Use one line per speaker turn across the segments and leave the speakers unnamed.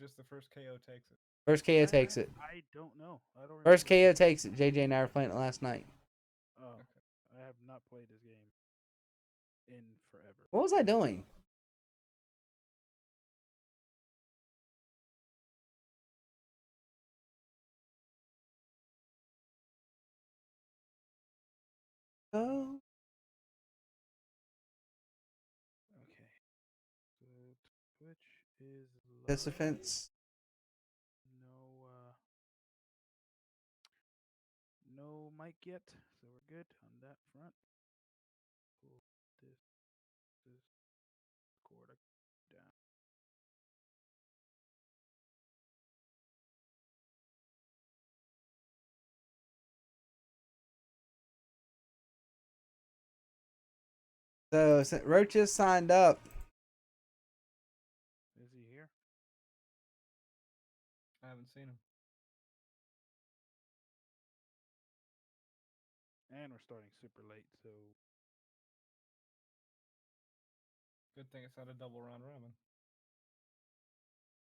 just the first KO takes it?
First KO takes it.
I don't know. I don't
First
remember.
KO takes it. JJ and I were playing it last night.
Oh,
Okay.
I have not played this game in forever.
What was I doing? Oh.
Okay. So Twitch is live.
Participants.
No mic yet, so we're good on that front. Pull this recorder down.
So Roach just signed up.
Is he here?
I haven't seen him.
And we're starting super late, so
Good thing it's not a double round robin.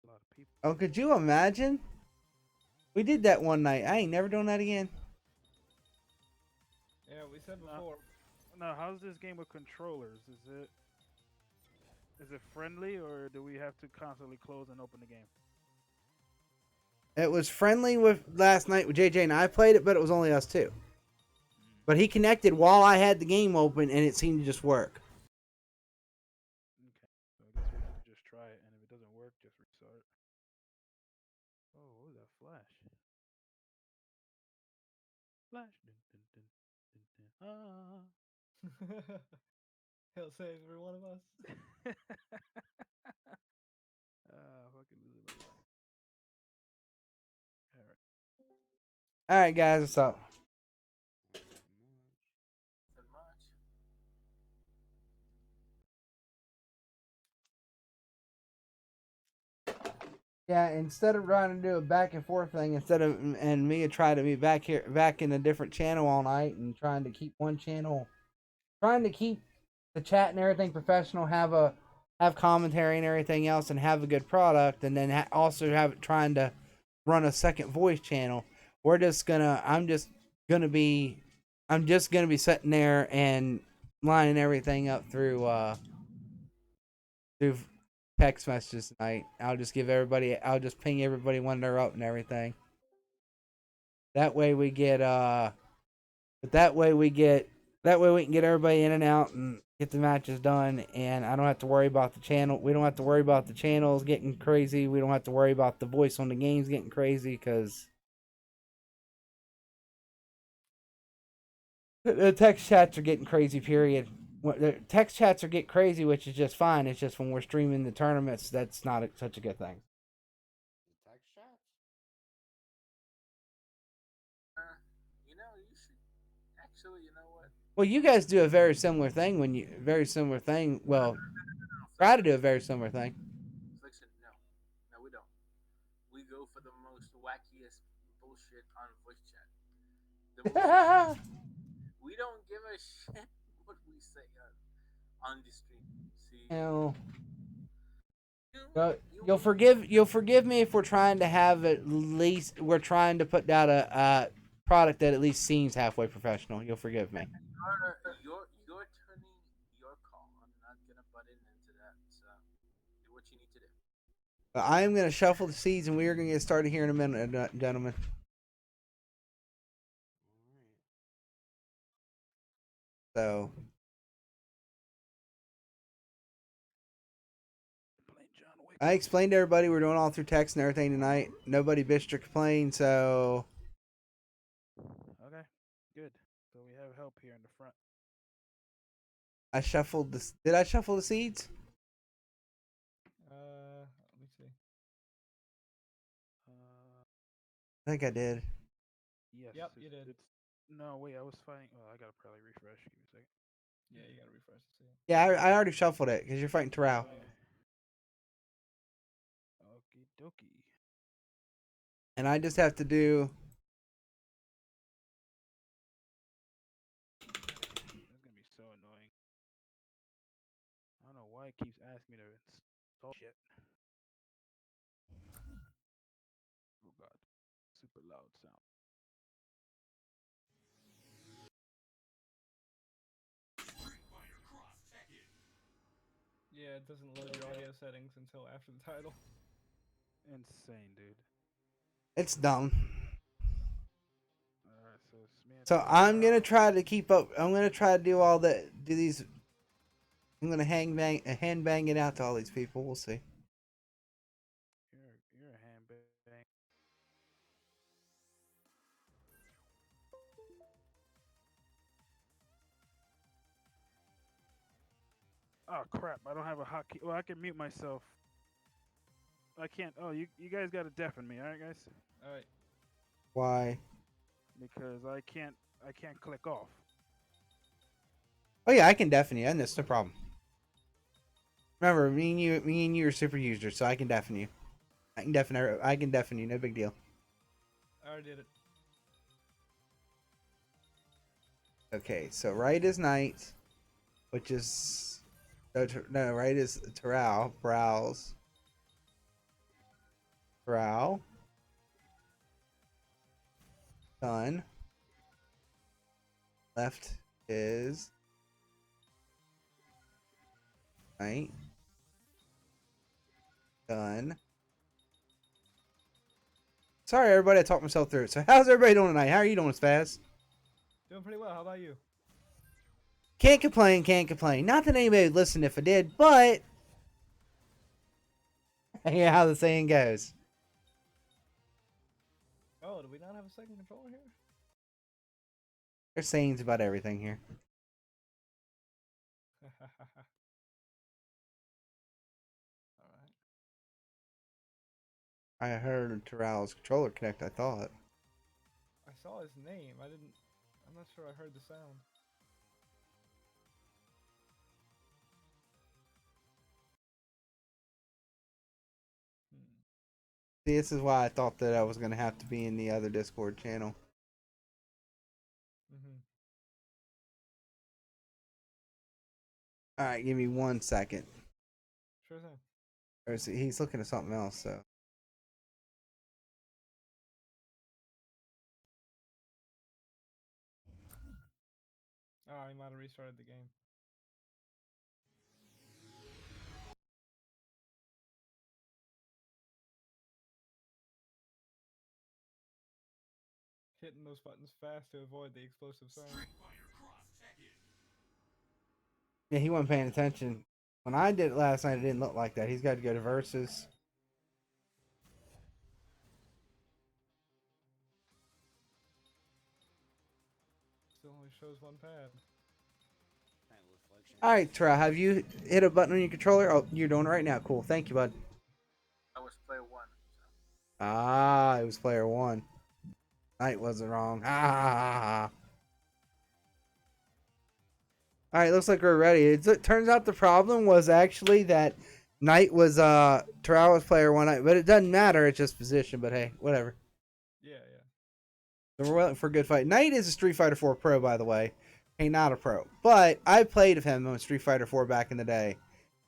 a lot of people.
Oh, could you imagine? We did that one night. I ain't never doing that again.
Yeah, we said before.
Now, how's this game with controllers? Is it friendly, or do we have to constantly close and open the game?
It was friendly with last night with JJ and I played it, but it was only us two. But he connected while I had the game open, and it seemed to just work.
Okay, so I guess we have to just try it, and if it doesn't work, just restart. Oh, what was that flash? Flash. Dun, dun, dun, dun, dun. Ah.
He'll save every one of us.
Fucking losing my life. Alright.
Alright, guys, what's up? Yeah, instead of trying to do a back and forth thing, and me try to be back in a different channel all night and trying to keep one channel, trying to keep the chat and everything professional, have commentary and everything else, and have a good product, and then also have it trying to run a second voice channel. I'm just gonna be sitting there and lining everything up through text messages tonight. I'll just ping everybody when they're up and everything. That way we can get everybody in and out and get the matches done, and I don't have to worry about the channel. We don't have to worry about the channels getting crazy. We don't have to worry about the voice on the games getting crazy, because the text chats are getting crazy, period. The text chats are getting crazy, which is just fine. It's just when we're streaming the tournaments, that's not such a good thing.
Text chats? You should actually, you know what?
Well, you guys do a very similar thing Well, try to do a very similar thing.
Affliction, no, we don't. We go for the most wackiest bullshit on voice chat. We don't give a shit what we say on the stream. See,
you'll forgive me if we're trying to put down a product that at least seems halfway professional. You'll forgive me.
You're turning your call. I'm not gonna butt into that. So do what you need to do.
I am going to shuffle the seeds, and we are going to get started here in a minute, gentlemen. So, I explained to everybody we're doing all through text and everything tonight. Nobody bitched or complained, so.
Okay, good. So we have help here in the front.
I shuffled this. Did I shuffle the seeds?
Let me see.
I think I did.
Yes.
Yep, you did.
No, wait, I was fighting. Oh, I gotta probably refresh. Give me a second.
Yeah, you gotta refresh the scene.
Yeah, I already shuffled it because you're fighting Terrell.
Okie dokie.
And I just have to do.
It's gonna be so annoying. I don't know why it keeps asking me to install shit. loud sound.
Yeah, it doesn't load your audio settings until after the title.
Insane, dude.
It's dumb.
Alright, so it's me and
So
Terrell.
I'm gonna try to keep up. I'm gonna try to do all the do these. I'm gonna hand bang it out to all these people. We'll see.
You're a handbag. Oh crap! I don't have a hotkey. Well, I can mute myself. I can't. Oh, you guys gotta deafen me, alright, guys?
All right.
Why?
Because I can't click off.
Oh yeah, I can deafen you, and that's no problem. Remember, me and you are super users, so I can deafen you. I can deafen you. No big deal.
I already did it.
Okay, so right is night, which is no, right is Terrell. Browse. Brow. Done. Left is night. Done. Sorry, everybody, I talked myself through it. So, how's everybody doing tonight? How are you doing, Spaz?
Doing pretty well. How about you?
Can't complain, can't complain. Not that anybody would listen if I did, but yeah, how the saying goes.
Oh, do we not have a second controller here?
There's sayings about everything here.
All right.
I heard Terrell's controller connect, I thought.
I saw his name. I'm not sure I heard the sound.
See, this is why I thought that I was going to have to be in the other Discord channel.
Mm-hmm.
Alright, give me 1 second.
Sure thing.
Or is he's looking at something else, so.
Oh, he might have restarted the game. Hitting those buttons fast to avoid the explosive sound.
Yeah, he wasn't paying attention. When I did it last night, it didn't look like that. He's got to go to Versus.
Still only shows one pad.
Alright, Terrell, have you hit a button on your controller? Oh, you're doing it right now. Cool. Thank you, bud.
I was player one. So.
Ah, it was player 1. Night wasn't wrong. Ah. Alright, looks like we're ready. It turns out the problem was actually that Knight was Terrell was player 1, but it doesn't matter, it's just position, but hey, whatever.
Yeah.
So we're waiting for a good fight. Knight is a Street Fighter 4 pro, by the way. Hey, not a pro. But I played with him on Street Fighter 4 back in the day.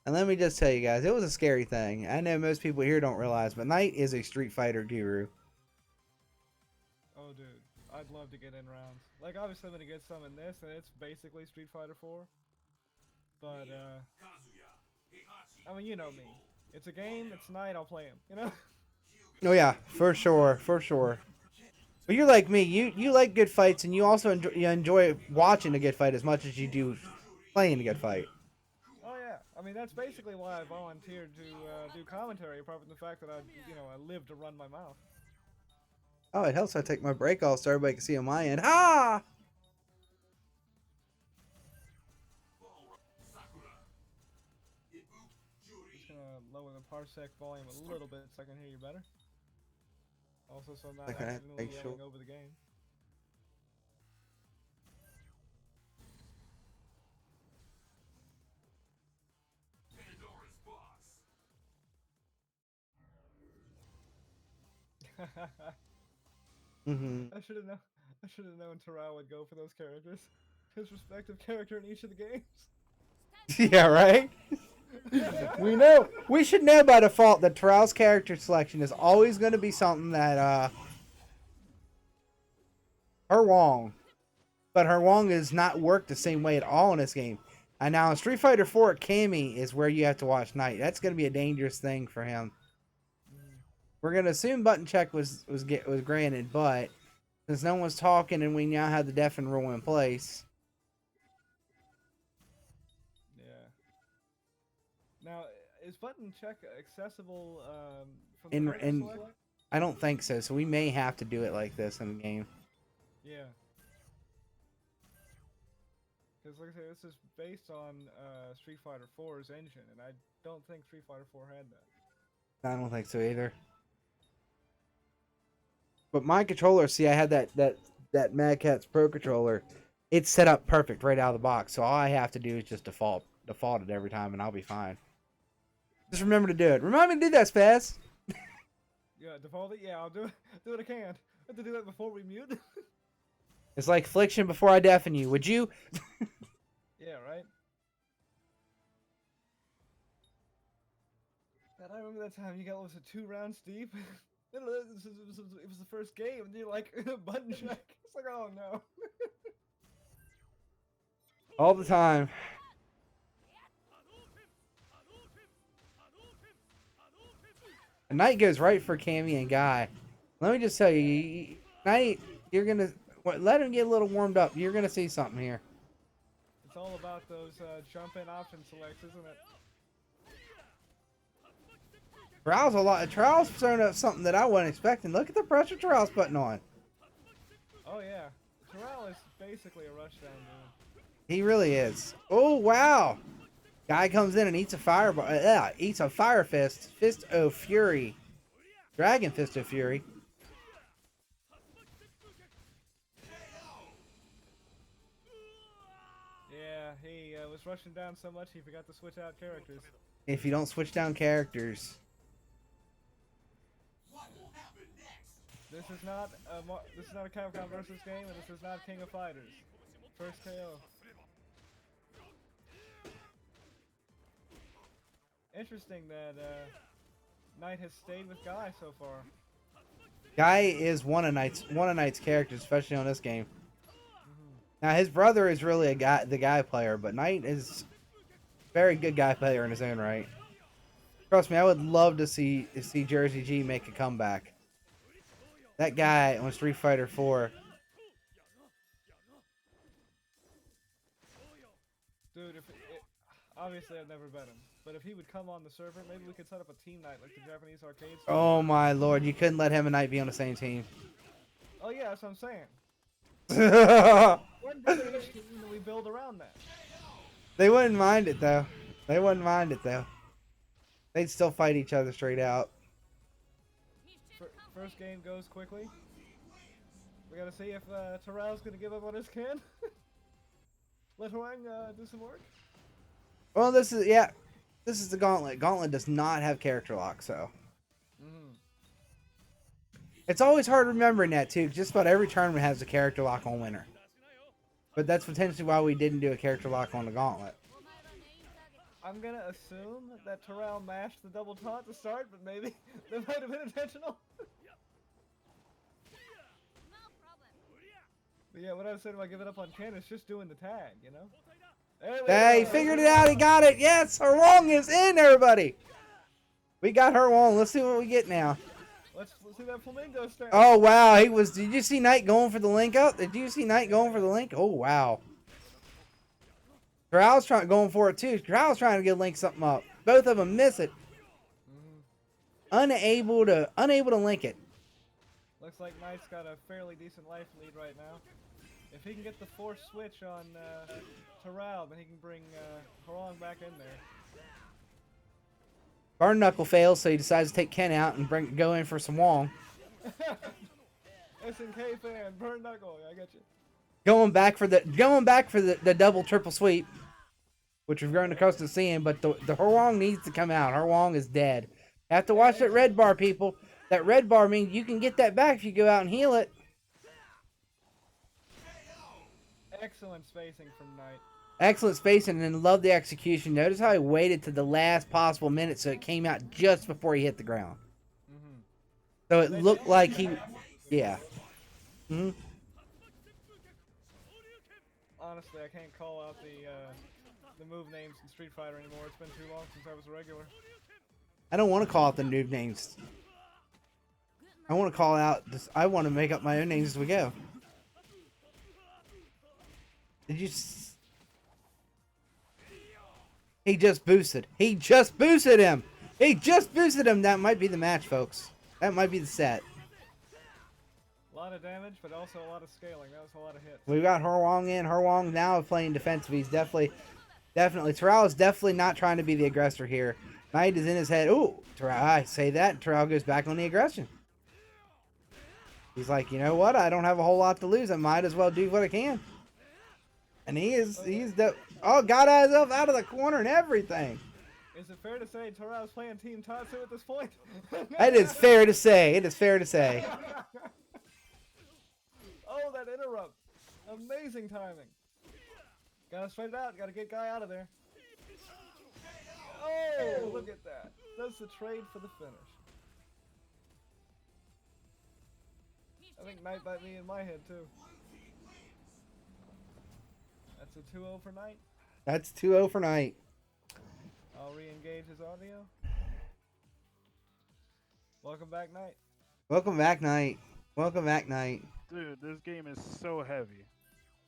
And let me just tell you guys, it was a scary thing. I know most people here don't realize, but Knight is a Street Fighter guru.
Oh, dude. I'd love to get in rounds. Like, obviously I'm gonna get some in this, and it's basically Street Fighter 4. But, I mean, you know me. It's a game, it's night, I'll play him, you know?
Oh, yeah, for sure, for sure. But you're like me. You like good fights, and you also enjoy watching a good fight as much as you do playing a good fight.
Oh, yeah. I mean, that's basically why I volunteered to do commentary, apart from the fact that I live to run my mouth.
Oh, it helps I take my break off so everybody can see on my end. Ah!
Just gonna lower the parsec volume a little bit so I can hear you better. Also, so I'm not
Okay,
accidentally
make
yelling
sure.
over the game. I should have known. I should have known Terrell would go for those characters. His respective character in each of the games.
Yeah, right? We know. We should know by default that Terrell's character selection is always going to be something that her Wong. But her Wong is not worked the same way at all in this game. And now in Street Fighter 4, Cammy is where you have to watch Knight. That's going to be a dangerous thing for him. We're going to assume button check was granted, but since no one's talking and we now have the deafen rule in place.
Yeah. Now, is button check accessible from
In-
the character
in-
select?
I don't think so, so we may have to do it like this in the game.
Yeah. Because like I said, this is based on Street Fighter 4's engine, and I don't think Street Fighter 4 had that.
I don't think so either. But my controller, see, I had that Mad Catz Pro controller. It's set up perfect right out of the box, so all I have to do is just default it every time, and I'll be fine. Just remember to do it. Remind me to do that, Spaz.
Yeah, default it? Yeah, I'll do it. Do what I can. I have to do that before we mute.
It's like Affliction before I deafen you. Would you?
Yeah, right? And I remember that time you got, was it 2 rounds deep? It was the first game, and you're like, button check. It's like, oh no.
All the time. And Knight goes right for Cammy and Guy. Let me just tell you, Knight, you're gonna let him get a little warmed up. You're gonna see something here.
It's all about those jump-in option selects, isn't it?
Trial's throwing up something that I wasn't expecting. Look at the pressure Trial's putting on.
Oh yeah. Terrell is basically a rushdown dude.
He really is. Oh wow! Guy comes in and eats a eats a fire fist. Fist of Fury. Dragon Fist of Fury.
Yeah, he was rushing down so much he forgot to switch out characters.
If you don't switch down characters.
This is not a Capcom versus game, and this is not King of Fighters. First KO. Interesting that Knight has stayed with Guy so far.
Guy is one of Knight's characters, especially on this game. Now his brother is really the guy player, but Knight is a very good guy player in his own right. Trust me, I would love to see Jersey G make a comeback. That guy on Street Fighter 4.
Dude, obviously I've never bet him, but if he would come on the server, maybe we could set up a team night like the Japanese arcades.
Oh my lord, you couldn't let him and Knight be on the same team.
Oh yeah, that's what I'm saying. One day each team, and we build around that.
They wouldn't mind it though. They'd still fight each other straight out.
First game goes quickly. We gotta see if Terrell's gonna give up on his kin. Let Huang do some work.
Well, this is the Gauntlet. Gauntlet does not have character lock, so. It's always hard remembering that too. Just about every tournament has a character lock on winner. But that's potentially why we didn't do a character lock on the Gauntlet.
I'm gonna assume that Terrell mashed the double taunt to start, but maybe that might have been intentional. But yeah, what I was saying about giving up on Ken is just doing the tag, you know?
Hey, he figured it out. He got it. Yes, her Wong is in, everybody. We got her Wong. Let's see what we get now.
Let's see that flamingo stand.
Oh, wow. Did you see Knight going for the link up? Oh, wow. Corral's going for it, too. Corral's trying to get Link something up. Both of them miss it. Unable to link it.
Looks like Knight's got a fairly decent life lead right now. If he can get the force switch on Terrell, then he can bring Harong back in there.
Barn Knuckle fails, so he decides to take Ken out and go in for some Wong.
SNK fan, Burn Knuckle, I got you.
Going back for the double triple sweep, which we've grown accustomed to seeing, but the Harong needs to come out. Harong is dead. Have to watch that red bar, people. That red bar means you can get that back if you go out and heal it.
Excellent spacing from Knight.
Excellent spacing, and love the execution. Notice how he waited to the last possible minute so it came out just before he hit the ground. So it looked like he... Yeah.
honestly, I can't call out the move names in Street Fighter anymore. It's been too long since I was a regular.
I don't want to call out the noob names. I want to call out. I want to make up my own names as we go. Did you? He just boosted. He just boosted him. He just boosted him. That might be the match, folks. That might be the set.
A lot of damage, but also a lot of scaling. That was a lot of hits.
We've got Horwong in. Horwong now playing defensive. He's definitely. Terrell is definitely not trying to be the aggressor here. Knight is in his head. Ooh, Terrell, I say that. Terrell goes back on the aggression. He's like, you know what? I don't have a whole lot to lose. I might as well do what I can. And he's got himself out of the corner and everything.
Is it fair to say Terrell's playing Team Tatsu at this point?
It is fair to say. It is fair to say.
Oh, that interrupt. Amazing timing. Gotta straight it out. Gotta get guy out of there. Oh, look at that. That's the trade for the finish. I think Knight bite me in my head, too. That's a 2-0 for Knight.
That's 2-0 for Knight.
I'll re-engage his audio. Welcome back, Knight.
Welcome back, Knight. Welcome back, Knight.
Dude, this game is so heavy.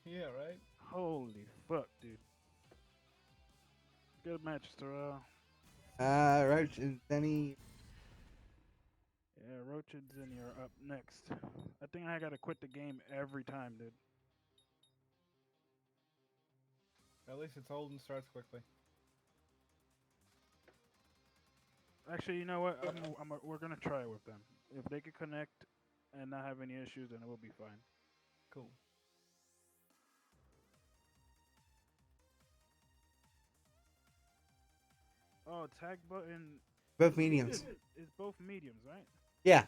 Yeah, right?
Holy fuck, dude. Good match, Terrell.
Roach and Denny.
Yeah, Roach and Zinni are up next. I think I gotta quit the game every time, dude.
At least it's old and starts quickly.
Actually, you know what? We're gonna try it with them. If they can connect and not have any issues, then it will be fine.
Cool.
Oh, tag button
Both mediums.
is both mediums, right?
Yeah.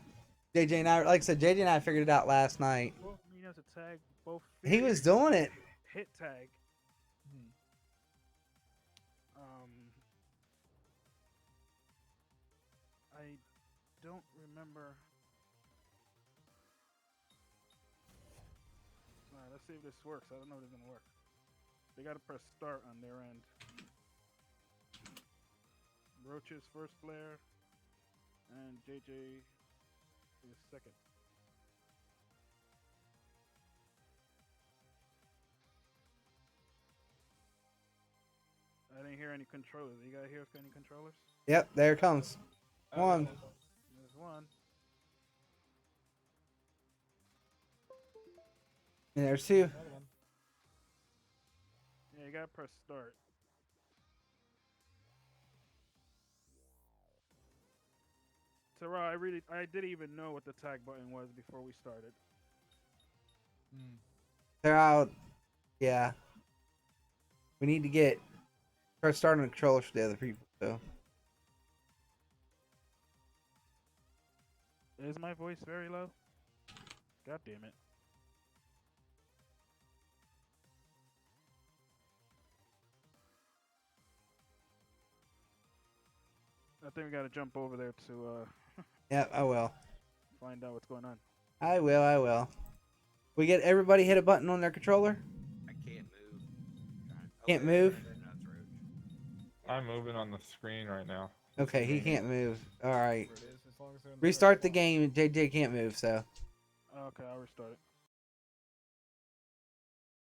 JJ and I, like I said, JJ and I figured it out last night.
Both mediums to tag, both.
He was doing it.
Hit tag. I don't remember. Alright, let's see if this works. I don't know if it's gonna work. They gotta press start on their end. Roach's first player, and JJ is second. I didn't hear any controllers. You guys hear any controllers?
Yep, there it comes. One.
There's one.
And there's two.
Another one.
Yeah, you gotta press start. Terrell, I didn't even know what the tag button was before we started.
They're out. Yeah. We need to get press start on the controller for the other people. So
Is my voice very low? God damn it. I think we gotta jump over there to
yeah, I will.
find out what's going on.
I will. We get everybody hit a button on their controller.
I can't move.
Can't move?
I'm moving on the screen right now.
Okay, he can't move. All right.
Whatever it is, as long as they're in the
Restart
right
the game. and JJ can't move, so
Okay, I'll restart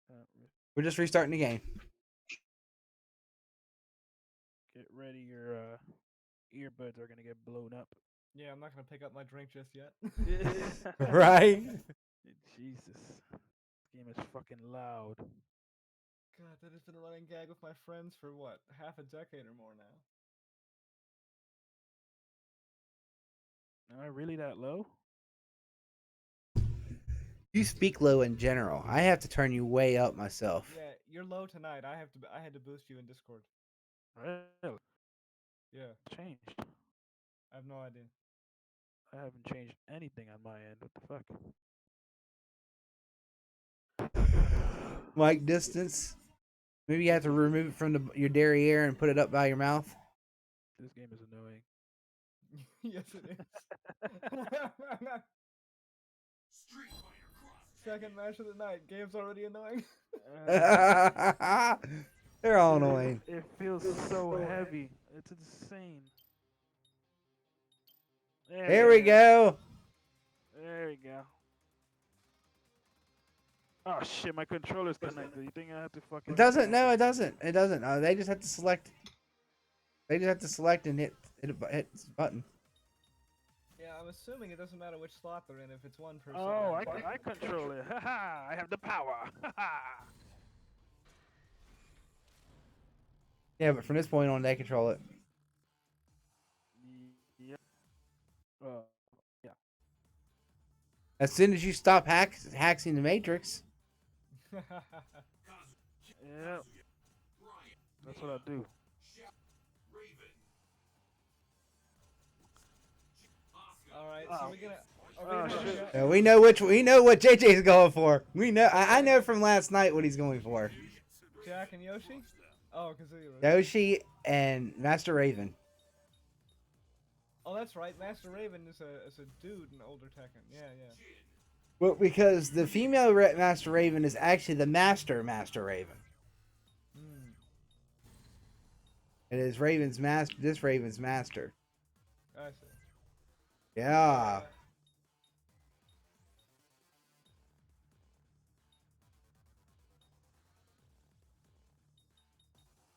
it.
we're just restarting the game.
Get ready, your earbuds are gonna get blown up.
Yeah, I'm not gonna pick up my drink just yet.
Right?
Jesus. This game is fucking loud.
God, that has been a running gag with my friends for what, half a decade or more now.
Am I really that low?
You speak low in general. I have to turn you way up myself.
Yeah, you're low tonight. I had to boost you in Discord.
Really?
Yeah,
Changed.
I have no idea.
I haven't changed anything on my end. What the fuck?
Mic distance. Maybe you have to remove it from your derriere and put it up by your mouth.
This game is annoying.
Yes, it is. Second match of the night. Game's already annoying.
They're all
Dude,
annoying.
it feels so heavy. It's insane.
There we go.
There we go. Oh shit, my controller's connected. You think I have to fucking...
It doesn't. No, it doesn't. It doesn't. They just have to select. They just have to select and hit the button.
Yeah, I'm assuming it doesn't matter which slot they're in if it's one person.
Oh, I control it. Haha, I have the power. Haha.
Yeah, but from this point on, they control it.
Yep. Yeah.
As soon as you stop hacking the Matrix.
Yep. That's what I do.
All right,
Oh.
so we're gonna.
Shit.
We know what JJ's going for. We know. I know from last night what he's going for.
Jack and Yoshi? Oh, Kazuya.
Yoshi and Master Raven.
Oh, that's right. Master Raven is a dude in older Tekken. Yeah, yeah.
Well, because the female Master Raven is actually the Master Raven.
Hmm.
It is Raven's master. This Raven's master.
I see.
Yeah.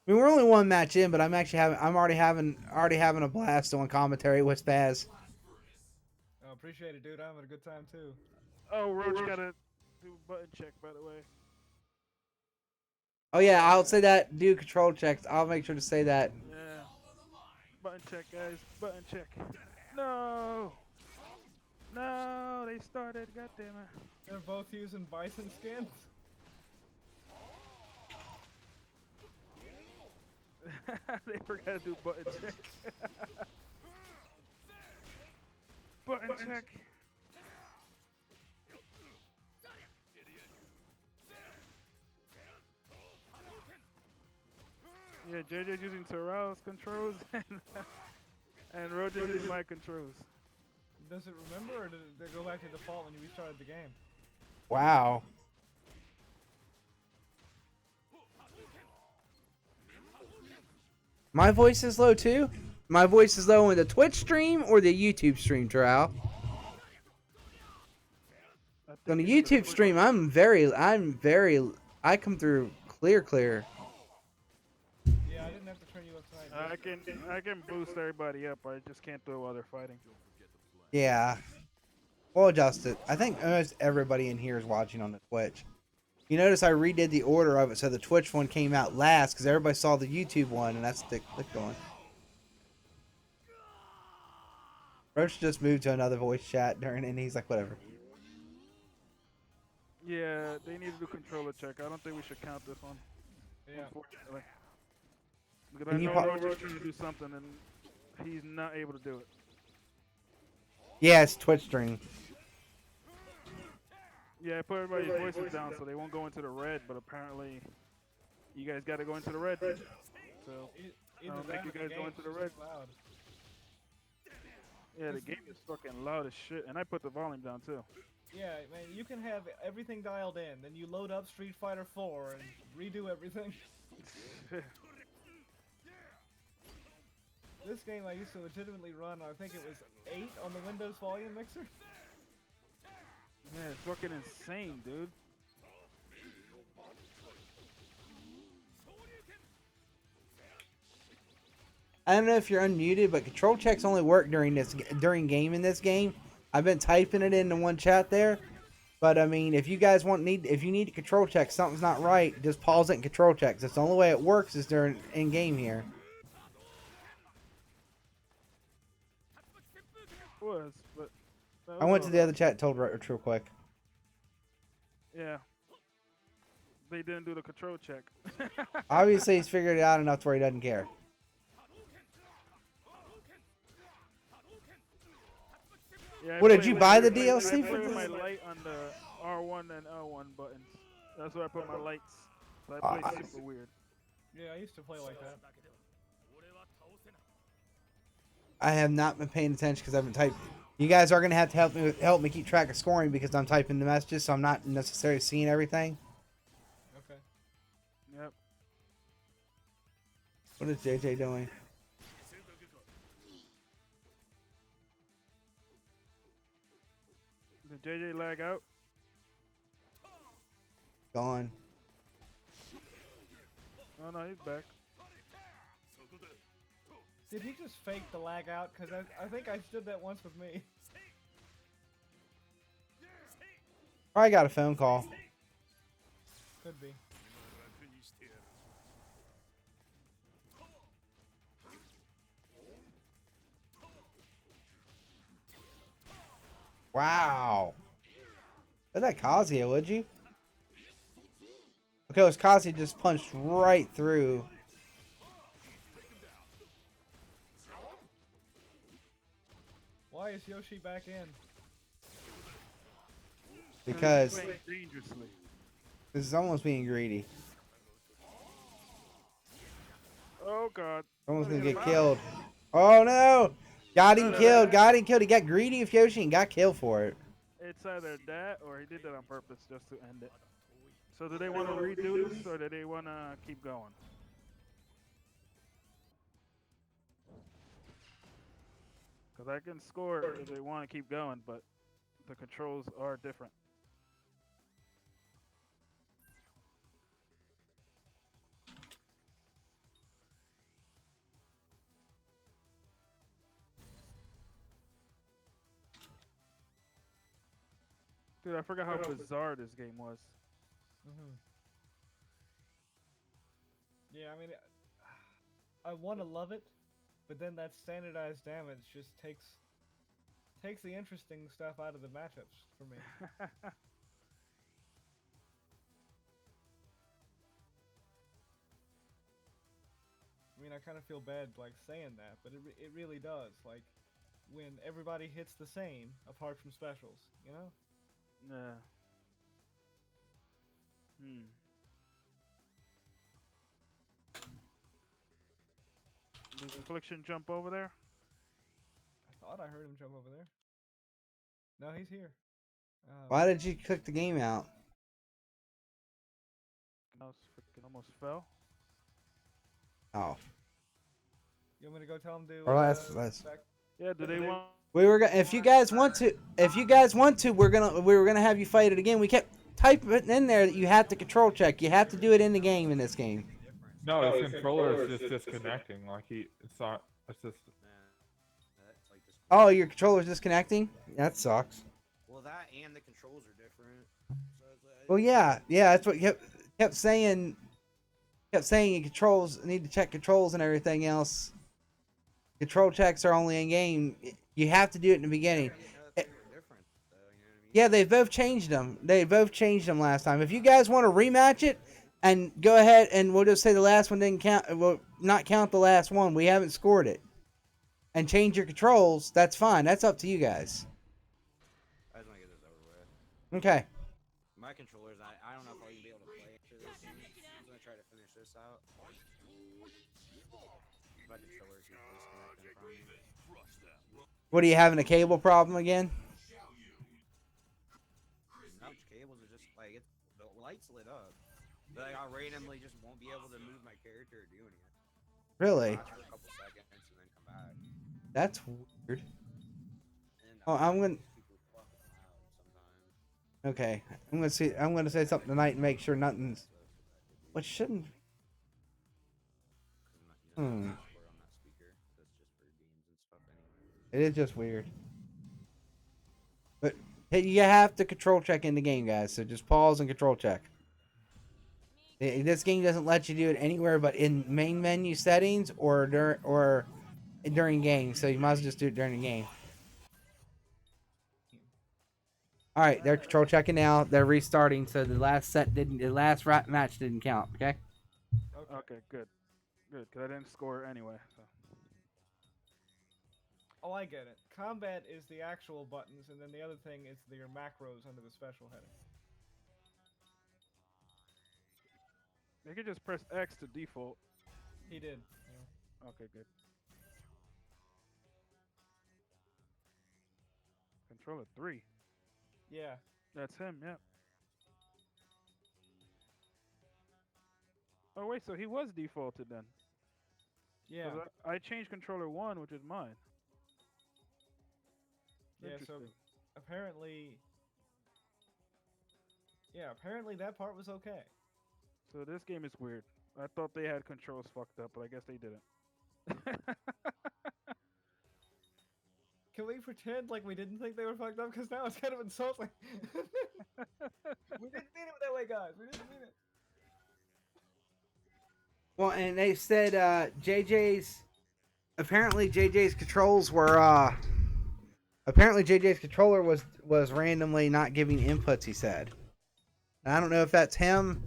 I mean, we're only one match in, but I'm already having a blast on commentary with Spaz.
Oh, appreciate it, dude. I'm having a good time too.
Oh, Roach gotta do button check, by the way.
Oh yeah, I'll say that. Do control checks. I'll make sure to say that.
Yeah. Button check, guys. Button check. No. No, they started. God damn it.
They're both using bison skins.
They forgot to do button check. Button check. Yeah, JJ's using Terrell's controls and Roach is using my controls.
Does it remember, or did it go back to default when you restarted the game?
Wow. My voice is low too? My voice is low in the Twitch stream or the YouTube stream, Terrell? On the YouTube stream, I come through clear.
Yeah, I didn't have to turn you up tonight.
I can boost everybody up. I just can't do it while they're fighting.
Yeah. We'll adjust it. I think almost everybody in here is watching on the Twitch. You notice I redid the order of it so the Twitch one came out last because everybody saw the YouTube one and that's what they clicked on. Roach just moved to another voice chat during it and he's like, whatever.
Yeah, they need to do controller check. I don't think we should count this one.
Yeah.
Unfortunately. Because I know Roach is trying to do something and he's not able to do it.
Yeah, it's Twitch stream.
Yeah, I put everybody's voices down so they won't go into the red, but apparently you guys got to go into the red. So I don't think you guys go into the red.
Loud.
Yeah, the game is fucking loud as shit, and I put the volume down too.
Yeah, man, you can have everything dialed in, then you load up Street Fighter 4 and redo everything. This game I used to legitimately run, I think it was 8 on the Windows volume mixer.
Man, it's fucking insane, dude.
I don't know if you're unmuted, but control checks only work during game in this game. I've been typing it into one chat there, but I mean, if you guys if you need to control check, something's not right, just pause it and control checks. That's the only way it works is during in game here.
Was, but
I went to the other chat, told Roach real quick.
Yeah. They didn't do the control check.
Obviously, he's figured it out enough to where he doesn't care.
Yeah,
What, did you buy the DLC for
I put
this?
my light on the R1 and L1 buttons. That's where I put my lights. So I play super weird.
Yeah, I used to play like that.
I have not been paying attention because I've been typing. You guys are gonna have to help me keep track of scoring because I'm typing the messages, so I'm not necessarily seeing everything. What is JJ doing?
Did JJ lag out?
Gone.
Oh no, he's back.
Did he just fake the lag out? Because I think I did that once with me.
Probably got a phone call.
Could be.
Wow. Look at that Kazuya, would you? Okay, it was Kazuya just punched right through.
Why is Yoshi back in?
Because
Playing dangerously.
this is almost being greedy.
Oh god.
Someone's gonna get killed. Oh no! Got him killed. Got him killed. He got greedy with Yoshi and got killed for it.
It's either that or he did that on purpose just to end it. So do they want to redo this or do they want to keep going? Because I can score if they want to keep going, but the controls are different. Dude, I forgot how bizarre this game was.
Yeah, I mean, I want to love it, but then that standardized damage just takes the interesting stuff out of the matchups for me. I mean, I kind of feel bad like saying that, but it really does. Like when everybody hits the same, apart from specials, you know?
Yeah. Hmm. Does Affliction jump over there?
I thought I heard him jump over there. No, he's here.
Why did you click the game out?
Almost fell.
Oh.
You want me to go tell him to?
Or let's.
Yeah, do they want?
We were gonna. If you guys want to, we were gonna have you fight it again. We kept typing in there that you have to control check. You have to do it in the game in this game.
No, his controller is just disconnecting. Like it's not. It's just.
Oh, your controller's disconnecting? That sucks.
Well, that and the controls are different. So
Well, yeah, that's what kept saying. Kept saying your controls need to check controls and everything else. Control checks are only in game. You have to do it in the beginning. Yeah, they both changed them. They both changed them last time. If you guys want to rematch it, and go ahead and we'll just say the last one didn't count. We'll not count the last one. We haven't scored it. And change your controls. That's fine. That's up to you guys.
I just want to get this over with.
Okay.
My controllers, I don't know if I'll even be able to play after this. I'm gonna try to finish this out. My controllers keep disconnecting from me.
What are you having a cable problem again?
No, cables are just like the lights lit up. But like I randomly just won't be able to move my character or do anything.
Really?
Watch for a couple seconds and then come back.
That's weird.
And
Oh, I'm gonna.
super fucking loud sometimes.
Okay, I'm gonna say something tonight and make sure nothing's. What shouldn't? Hmm. It is just weird. But hey, you have to control check in the game, guys. So just pause and control check. This game doesn't let you do it anywhere but in main menu settings or during game. So you might as well just do it during the game. All right, they're control checking now. They're restarting, so the last match didn't count. Okay.
Okay, good, good. Cause I didn't score anyway. So.
Oh, I get it. Combat is the actual buttons, and then the other thing is your macros under the special heading.
They could just press X to default.
He did. Yeah.
Okay, good. Controller 3.
Yeah.
That's him, yeah. Oh wait, so he was defaulted then.
Yeah.
'Cause I changed controller 1, which is mine.
Yeah. So
Interesting.
apparently, apparently that part was okay.
So this game is weird. I thought they had controls fucked up, but I guess they didn't.
Can we pretend like we didn't think they were fucked up? Because now it's kind of insulting. We didn't mean it that way, guys. We didn't mean it.
Well, and they said JJ's apparently JJ's controls were apparently JJ's controller was randomly not giving inputs. He said, and I don't know if that's him.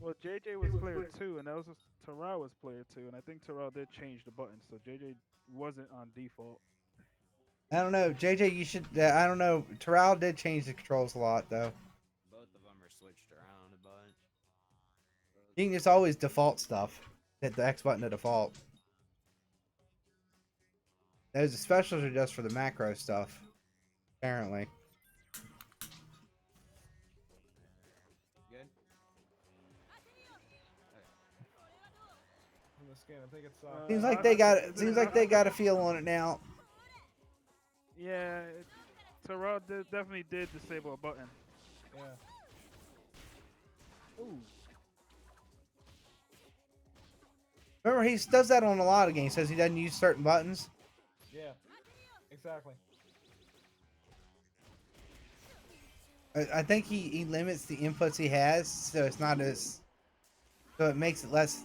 Well, JJ was player 2, and that was Terrell was player 2, and I think Terrell did change the buttons, so JJ wasn't on default.
I don't know, JJ. You should. I don't know. Terrell did change the controls a lot though.
Both of them are switched around a bunch.
You can just always default stuff. Hit the X button to default. Those specials are just for the macro stuff, apparently.
Good.
From the skin, I think it's.
Seems like they got. Seems like they got a feel on it now.
Yeah, Terrell definitely did disable a button.
Yeah.
Ooh.
Remember, he does that on a lot of games. Says he doesn't use certain buttons.
Yeah. Exactly.
I think he limits the inputs he has, so it's not as. So it makes it less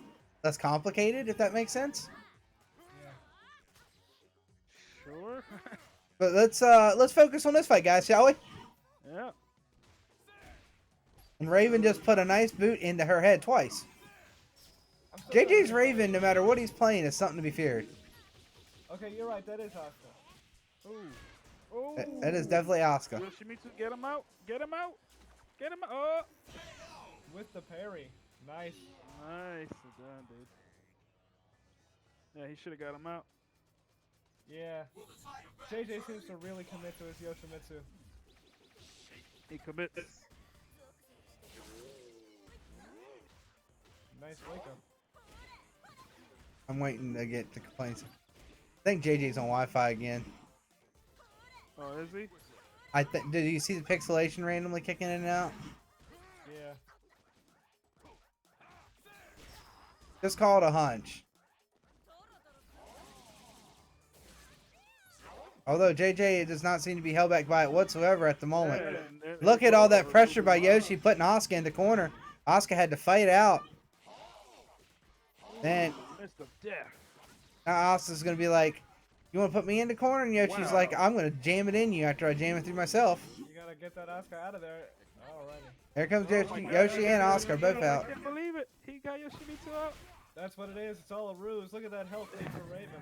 complicated, if that makes sense.
Yeah.
Sure.
But let's focus on this fight, guys, shall we?
Yeah.
And Raven just put a nice boot into her head twice.
I'm still trying to
JJ's
get
Raven, no matter what he's playing, is something to be feared.
Okay, you're right. That is Asuka.
Ooh. Ooh.
That is definitely Asuka.
Yoshimitsu, get him out. Get him out. Get him out. Oh.
With the parry. Nice.
Nice done, dude. Yeah, he should have got him out.
Yeah. JJ seems to really commit to his Yoshimitsu.
He commits.
Nice wake up.
I'm waiting to get the complaints. I think JJ's on Wi-Fi again.
Oh, is he?
I think. Did you see the pixelation randomly kicking in and out?
Yeah.
Just call it a hunch. Although JJ does not seem to be held back by it whatsoever at the moment. Look at all that pressure by Yoshi putting Asuka in the corner. Asuka had to fight out. Then
Mist of death.
now Asuka's gonna be like, "You want to put me in the corner?" And Yoshi's
Wow.
like, "I'm gonna jam it in you after I jam it through myself."
You gotta get that Asuka out of there. Alrighty.
Here comes
Oh my
Yoshi,
God.
Yoshi and Asuka both
I
out.
can't believe it. He got Yoshimitsu out.
That's what it is. It's all a ruse. Look at that health lead for Raven.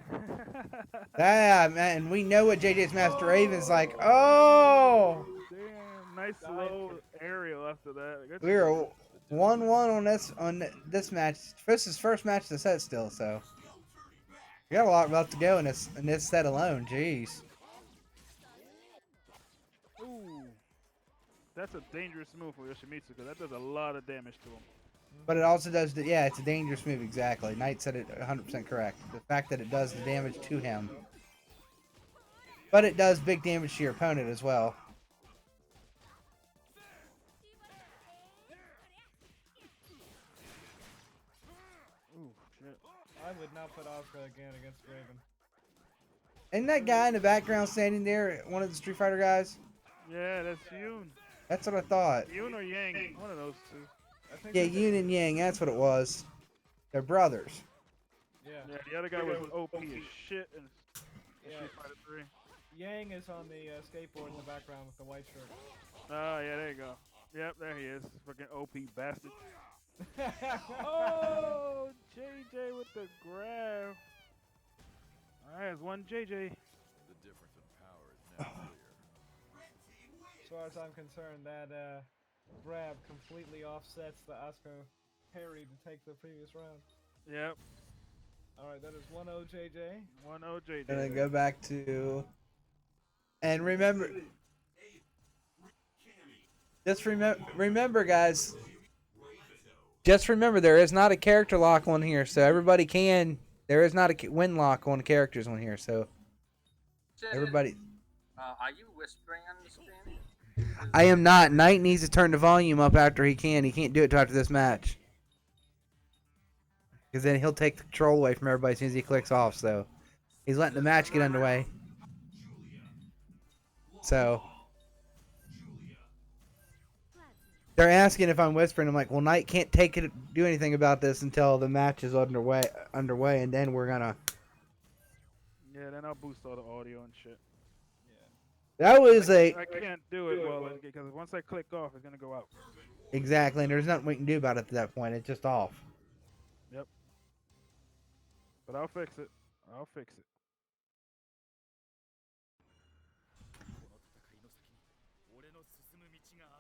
Yeah, man, and we know what JJ's Master Raven's like. Oh,
Damn, nice slow aerial after that. Good
we are 1-1 on this match. This is first match of the set still, so we got a lot left to go in this set alone. Jeez.
Ooh. That's a dangerous move for Yoshimitsu because that does a lot of damage to him.
But it also does, yeah, it's a dangerous move, exactly. Knight said it 100% correct. The fact that it does the damage to him. But it does big damage to your opponent as well.
Ooh, shit.
I would not put Asuka again against Raven.
Isn't that guy in the background standing there one of the Street Fighter guys?
Yeah, that's Yoon.
That's what I thought.
Yoon or Yang, one of those two.
I think
Yeah,
that's
Yoon and Yang, that's what it was. They're brothers.
Yeah.
Yeah, the other guy was OP as shit in
Yeah.
Street Fighter 3.
Yang is on the skateboard in the background with the white shirt.
Oh, yeah, there you go. Yep, there he is. Freaking OP bastard. Oh, JJ with the grab. Alright, there's one JJ.
The difference in power is now clear.
As far as I'm concerned, that grab completely offsets the Asuka parry to take the previous round.
Yep,
Alright, that is 1-0 JJ.
1-0 JJ.
And then go back to... And remember... Just remember, guys. Just remember, there is not a character lock on here, so everybody can. There is not a win lock on characters on here, so everybody.
Are you whispering on the stream?
I am not. Knight needs to turn the volume up after he can. He can't do it till after this match. Because then he'll take the control away from everybody as soon as he clicks off, so he's letting the match get underway. So they're asking if I'm whispering. I'm like, well, Knight can't do anything about this until the match is underway, and then we're gonna.
Yeah, then I'll boost all the audio and shit.
That was
I can't do it because once I click off, it's gonna go out.
Exactly, and there's nothing we can do about it at that point. It's just off.
Yep. But I'll fix it. I'll fix it.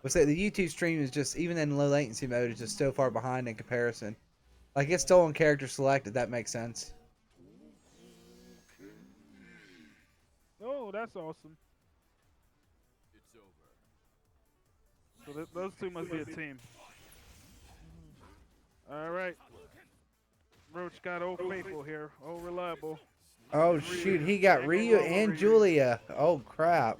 But say the YouTube stream is just, even in low latency mode, is just so far behind in comparison. Like, it's still on character select, if that makes sense.
Oh, that's awesome.
It's over.
So those two must be a team. All right. Roach got Old Faithful here. Old Reliable.
Oh, shoot, he got Ryu and Julia. Oh, crap.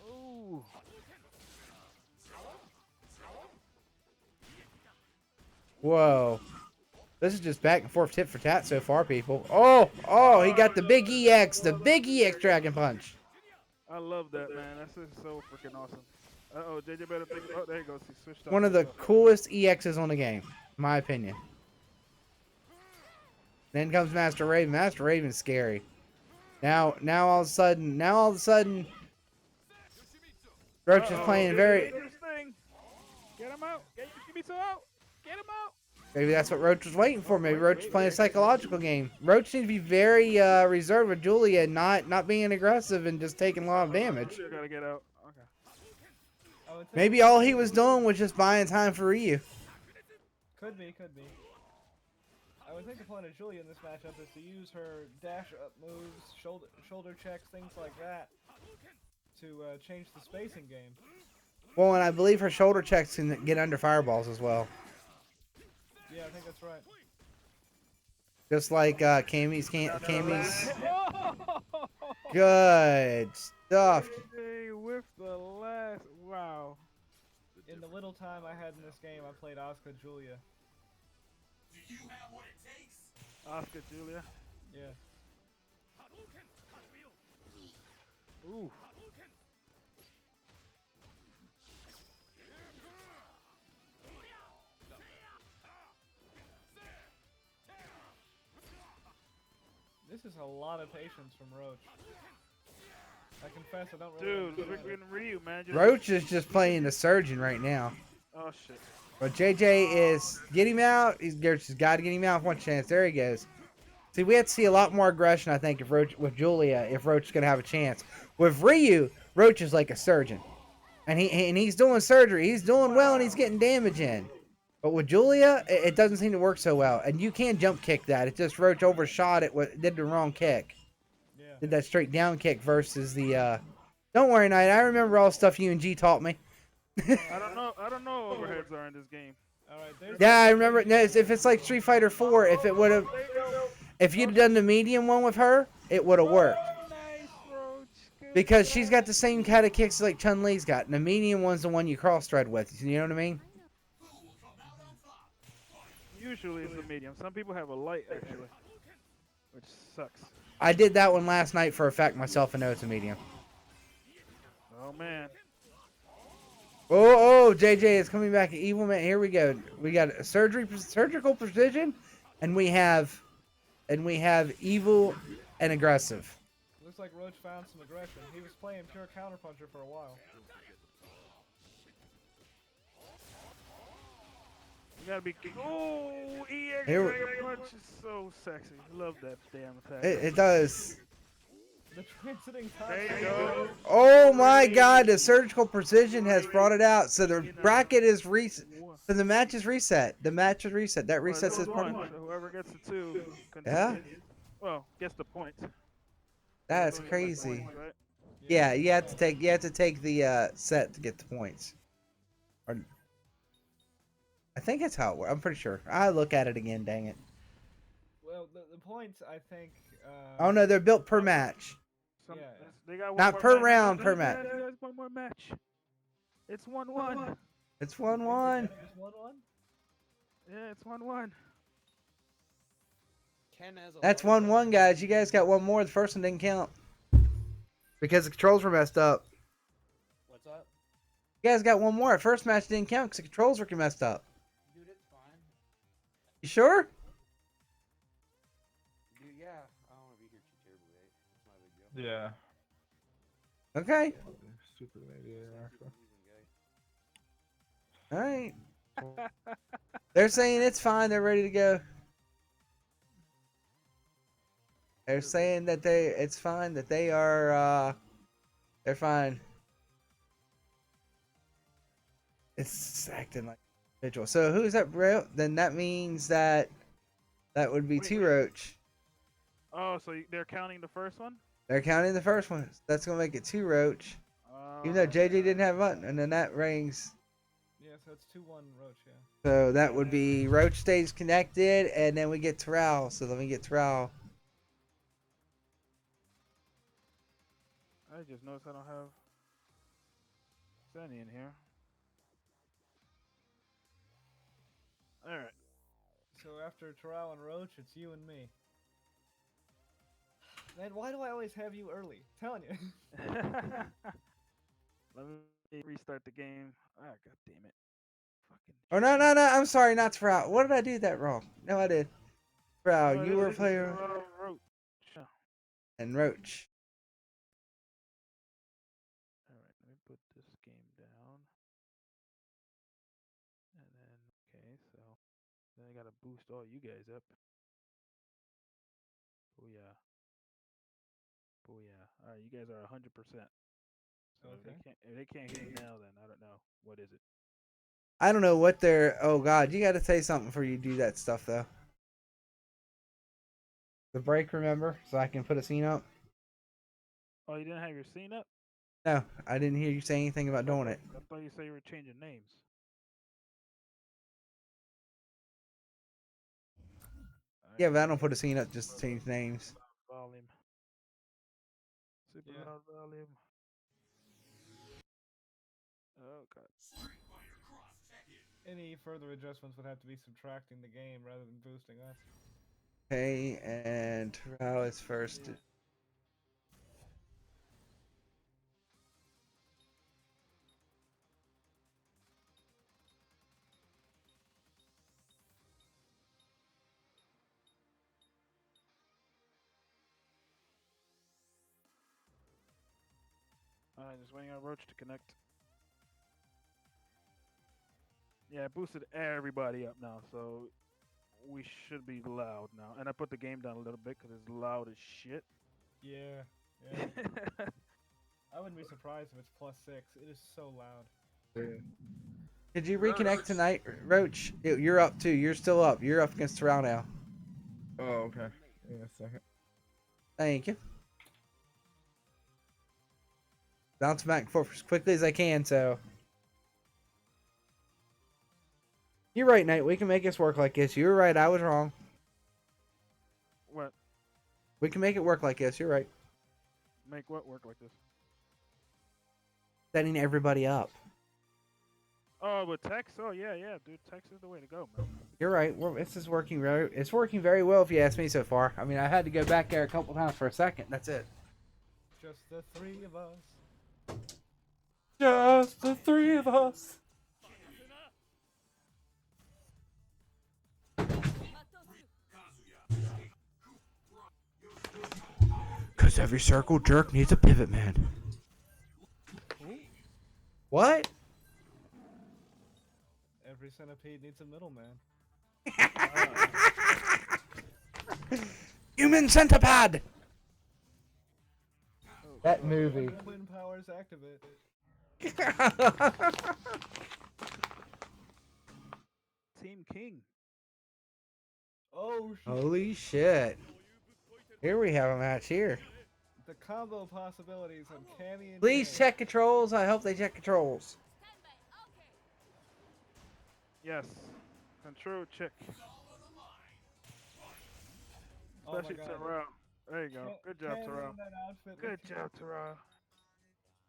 Ooh.
Whoa. This is just back and forth tit for tat so far, people. Oh, he got the big EX, Dragon Punch.
I love that, man. That's just so freaking awesome. Uh-oh, JJ better think. Oh, there he goes. He switched up.
One of the coolest EXs on the game, in my opinion. Then comes Master Raven. Master Raven's scary. Now all of a sudden, Roach is playing very.
Interesting. Get him out. Get Yoshimitsu out. Get him out.
Maybe that's what Roach was waiting for. Maybe Roach is playing a psychological game. Roach seems to be very reserved with Julia and not being aggressive and just taking a lot of damage.
You gotta get out. Okay.
Maybe all he was doing was just buying time for Ryu.
Could be. I would think the point of Julia in this matchup is to use her dash up moves, shoulder checks, things like that, to change the spacing game.
Well, and I believe her shoulder checks can get under fireballs as well.
Yeah, I think that's right.
Just like Cammy's. Good stuff.
Hey, with the last. Wow.
In the little time I had in this game, I played Asuka Julia.
Do you have what it takes?
Asuka Julia.
Yeah.
Ooh.
This is a lot of patience from Roach. I confess I don't really
Dude, freaking Ryu, man.
Roach is just playing the surgeon right now.
Oh, shit.
But JJ is get him out. He's just got to get him out one chance. There he goes. See, we have to see a lot more aggression, I think, with Julia, if Roach is gonna have a chance. With Ryu, Roach is like a surgeon, and he's doing surgery. He's doing well, and he's getting damage in. But with Julia, it doesn't seem to work so well. And you can jump kick that. It's just Roach overshot it. Did the wrong kick.
Yeah.
Did that straight down kick versus the. Don't worry, Knight. I remember all the stuff you and G taught me.
I don't know what overheads are in this game.
All right,
Yeah, I remember. No, if it's like Street Fighter 4, if you'd have done the medium one with her, it would have worked. Because she's got the same kind of kicks like Chun-Li's got, and the medium one's the one you cross-thread with. You know what I mean?
Usually it's a medium. Some people have a light, actually, which sucks.
I did that one last night for a fact myself, and know it's a medium.
Oh, man.
Oh, JJ is coming back. Evil Man. Here we go. We got a surgical precision, and we have evil and aggressive.
Looks like Roach found some aggression. He was playing pure counterpuncher for a while.
You gotta be. Oh, EX Dragon Punch is so sexy. Love that damn attack.
It does.
The transiting
There you
top.
go.
Oh my God! The surgical precision has brought it out. So the bracket is reset. So the match is reset. The match is reset. That resets his
one.
point.
So whoever gets the two.
Yeah.
Well, gets the point.
That's crazy.
Right?
Yeah, you have to take the set to get the points. Or, I think that's how it works. I'm pretty sure. I'll look at it again. Dang it.
Well, the points I think.
Oh no, they're built per match,
Some,
Yeah.
They got one
not
more
per
match.
round,
Guys,
per match.
guys, one more match. It's 1-1.
It's 1-1.
Just 1-1.
Yeah, it's 1-1.
Ken has a
That's
lot of
1-1, guys. You guys got one more. The first one didn't count because the controls were messed up.
What's up?
You guys got one more. The first match didn't count because the controls were messed up.
Dude, it's fine.
You sure?
Dude, yeah. I don't want to be here too terribly late. It's not a big deal.
Yeah.
Okay.
Stupid idea. Actually.
All right. They're saying it's fine. They're ready to go. They're saying that it's fine. That they are they're fine. It's acting like a individual. So who's that, bro? Then that means that would be
Wait,
two
wait.
Roach.
Oh, so they're counting the first one?
They're counting the first one. That's gonna make it two Roach.
Oh,
Even though JJ didn't have one, and then that rings.
Yeah, so it's 2-1 Roach. Yeah.
So that would be Roach stays connected, and then we get Terrell. So let me get Terrell.
I just noticed I don't have Sunny in here. All right.
So after Terrell and Roach, it's you and me. Man, why do I always have you early? Telling you.
Let me restart the game. Ah, god damn it. Fucking.
Oh no. I'm sorry, not Terrell. What did I do that wrong? No, I did. Terrell,
No,
you
this
were
is
player
Roach.
and Roach.
All right, let me put this game down. And then, okay, so then I gotta boost all you guys up. Booyah. Booyah. All right, you guys are 100%. So
Okay.
if they can't hit me now, then I don't know. What is it?
I don't know what they're. Oh God, you got to say something before you do that stuff though. The break, remember, so I can put a scene up.
Oh, you didn't have your scene up?
No, I didn't hear you say anything about doing it.
I thought you said you were changing names.
Yeah, but I don't put a scene up just to change names.
Volume. Super
Yeah.
loud volume. Oh god.
Any further adjustments would have to be subtracting the game rather than boosting us.
Okay, and Terrell is first.
Alright, just waiting on Roach to connect. Yeah, I boosted everybody up now, so we should be loud now. And I put the game down a little bit because it's loud as shit.
Yeah. Yeah. I wouldn't be surprised if it's +6. It is so loud.
Did you reconnect tonight, Roach? You're up too. You're still up. You're up against Terrell now.
Oh, okay. Give me a second.
Thank you. Bounce back and forth as quickly as I can, so. You're right, Knight. We can make this work like this. You were right. I was wrong.
What?
We can make it work like this. You're right.
Make what work like this?
Setting everybody up.
Oh, with text? Oh, yeah, dude. Text is the way to go, man.
You're right. Well, this is working very. It's working very well, if you ask me so far. I mean, I had to go back there a couple times for a second. That's it.
Just the three of us.
Just the three of us. Cause every circle jerk needs a pivot man. What?
Every centipede needs a middleman.
Human centipede. That movie.
Twin powers activate.
Team King.
Oh shit.
Holy shit. Here we have a match here.
the combo possibilities on Cammy and
Please
Jay.
check controls. I hope they check controls.
Yes. Control check.
Oh my
Especially
God.
Terrell. There you go. Good job,
Cammy
Terrell.
in that outfit
Good
looking-
job, Terrell.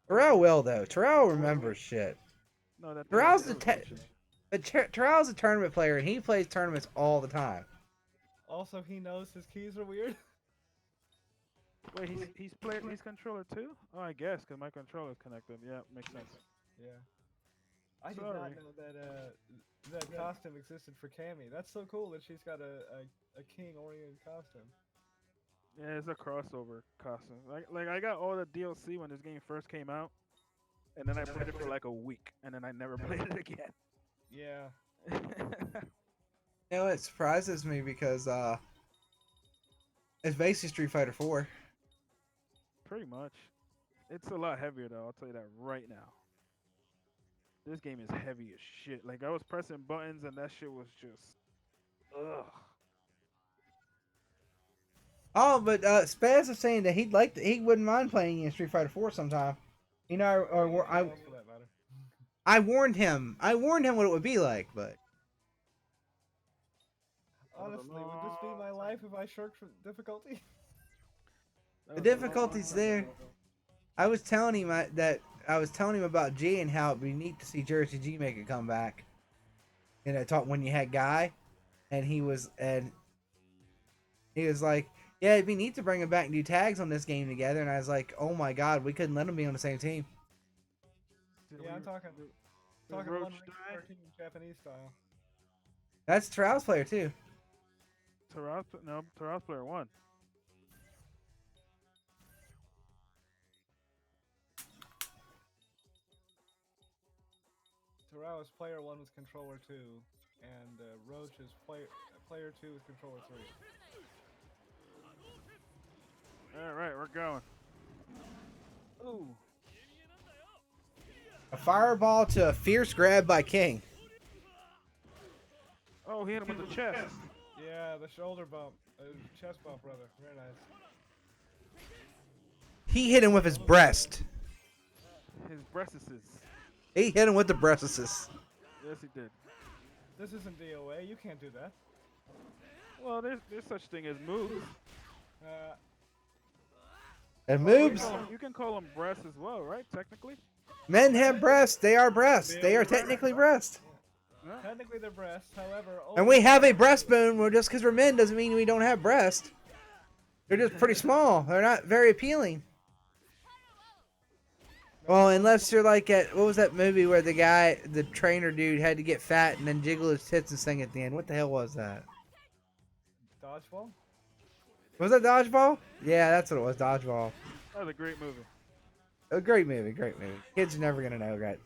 Terrell will though. Terrell remembers shit.
No, that
Terrell's
thing
the
is
te- but Terrell's a tournament player and he plays tournaments all the time.
Also, he knows his keys are weird.
Wait, he's played his controller too? Oh, I guess because my controller's connected. Yeah, makes sense.
Yeah. I did
Sorry.
not know that that costume existed for Cammy. That's so cool that she's got a king-oriented costume.
Yeah, it's a crossover costume. Like I got all the DLC when this game first came out, and then I played it for like a week, and then I never played it again.
Yeah.
You know, it surprises me because it's basically Street Fighter 4.
Pretty much. It's a lot heavier though. I'll tell you that right now. This game is heavy as shit. Like I was pressing buttons and that shit was just, ugh.
Oh, but Spaz is saying that he wouldn't mind playing in Street Fighter 4 sometime. You know, or
Anything else for that matter.
I warned him. I warned him what it would be like, but
Honestly, would this be my life if I shirked from difficulty?
the difficulty's there. I was telling him I was telling him about G and how it'd be neat to see Jersey G make a comeback. And I talked when you had Guy, and he was like, yeah, it'd be neat to bring him back and do tags on this game together. And I was like, oh my god, we couldn't let him be on the same team.
Yeah, I'm talking one
Roach
ring
die?
13 Japanese style.
That's Terrell's player too.
Terrell's player 1.
Terrell is player 1 with controller 2, and Roach is player 2 with controller 3.
All right, we're going. Ooh.
A fireball to a fierce grab by King.
Oh, he hit him with the chest.
Yeah, the shoulder bump, chest bump, brother. Very nice.
He hit him with his breast.
His breasts.
He hit him with the breasts.
Yes, he did.
This isn't DOA. You can't do that.
Well, there's such thing as moves.
And moves.
You can call them breasts as well, right? Technically.
Men have breasts. They are breasts. They are technically breasts.
Technically they're breasts, however.
And we have a breastbone. Well, just because we're men doesn't mean we don't have breasts. They're just pretty small. They're not very appealing. Well, unless you're like at, what was that movie where the trainer dude had to get fat and then jiggle his tits and sing at the end? What the hell was that?
Dodgeball?
Was that Dodgeball? Yeah, that's what it was, Dodgeball.
That was a great movie.
A great movie, great movie. Kids are never gonna know, right?